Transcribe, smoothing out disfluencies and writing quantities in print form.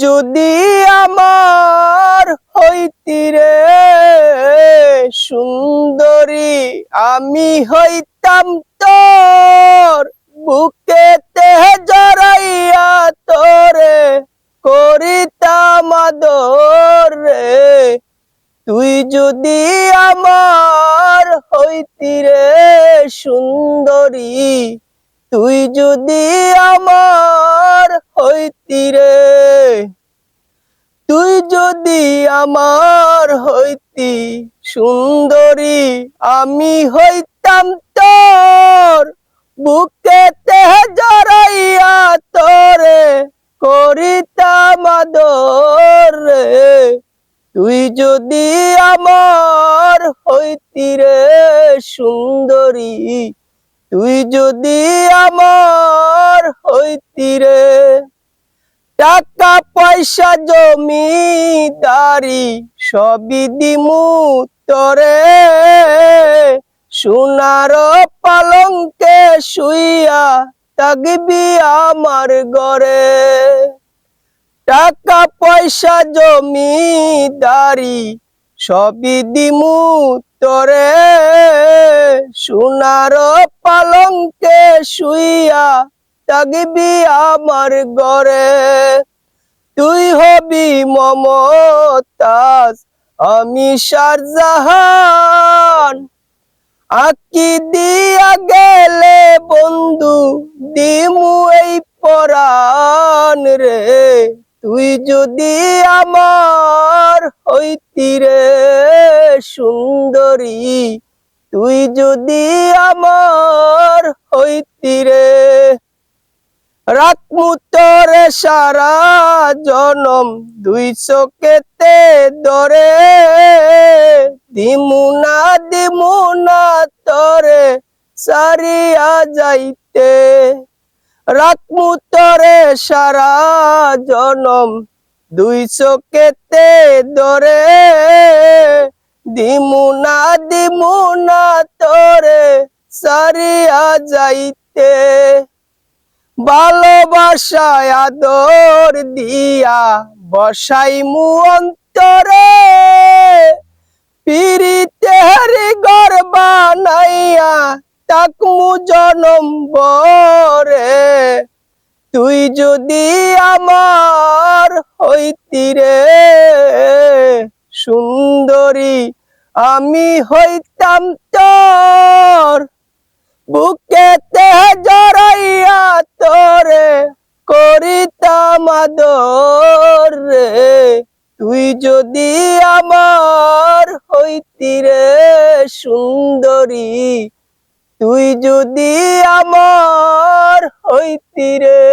যদি আমার হইতি রে সুন্দরী, আমি হইতাম তোর বুকেতে জড়াইয়া তোরে করিতাম আদর রে। তুই যদি আমার হইতি রে সুন্দরী, তুই যদি আমার হইতি রে, তুই যদি আমার হইতি সুন্দরী, আমি হইতাম তোর বুকেতে জড়াইয়া তোরে করিতাম আদর রে। তুই যদি আমার হইতি রে সুন্দরী, তুই যদি আমার হইতি রে। টাকা পয়সা জমিদারি সবই দিমু তরে, সোনার পালঙ্কে শুইয়া থাকবি আমার ঘরে। টাকা পয়সা জমিদারি সবই দিমু তরে, সোনার পালঙ্কে শুইয়া থাকবি আমার ঘরে। তুই হবি মমতাজ, আমি শাহজাহান, আঁকি দিয়া গেলে বন্ধু দিমু এই পরাণ রে। তুই যদি আমার হইতি রে সুন্দরী, তুই যদি আমার হইতি রে। রাখমু তোরে সারা জনম দুই চোখেতে ধরে, দিমু না তোরে সারিয়া যাইতে। রাখমু তোরে সারা জনম দুই চোখেতে ধরে, দিমু না তোরে সারিয়া যাইতে। ভালোবাসায় আদর দিয়া বসাইমু অন্তরে, পিরিতের ঘর বানাইয়া থাকমু জনম ভরে। তুই যদি আমার হইতি রে সুন্দরী, আমি হইতাম তোর বুকেতে জড়াইয়া তোরে করিতাম আদর রে। তুই যদি আমার হইতি রে সুন্দরী, তুই যদি আমার হইতি রে।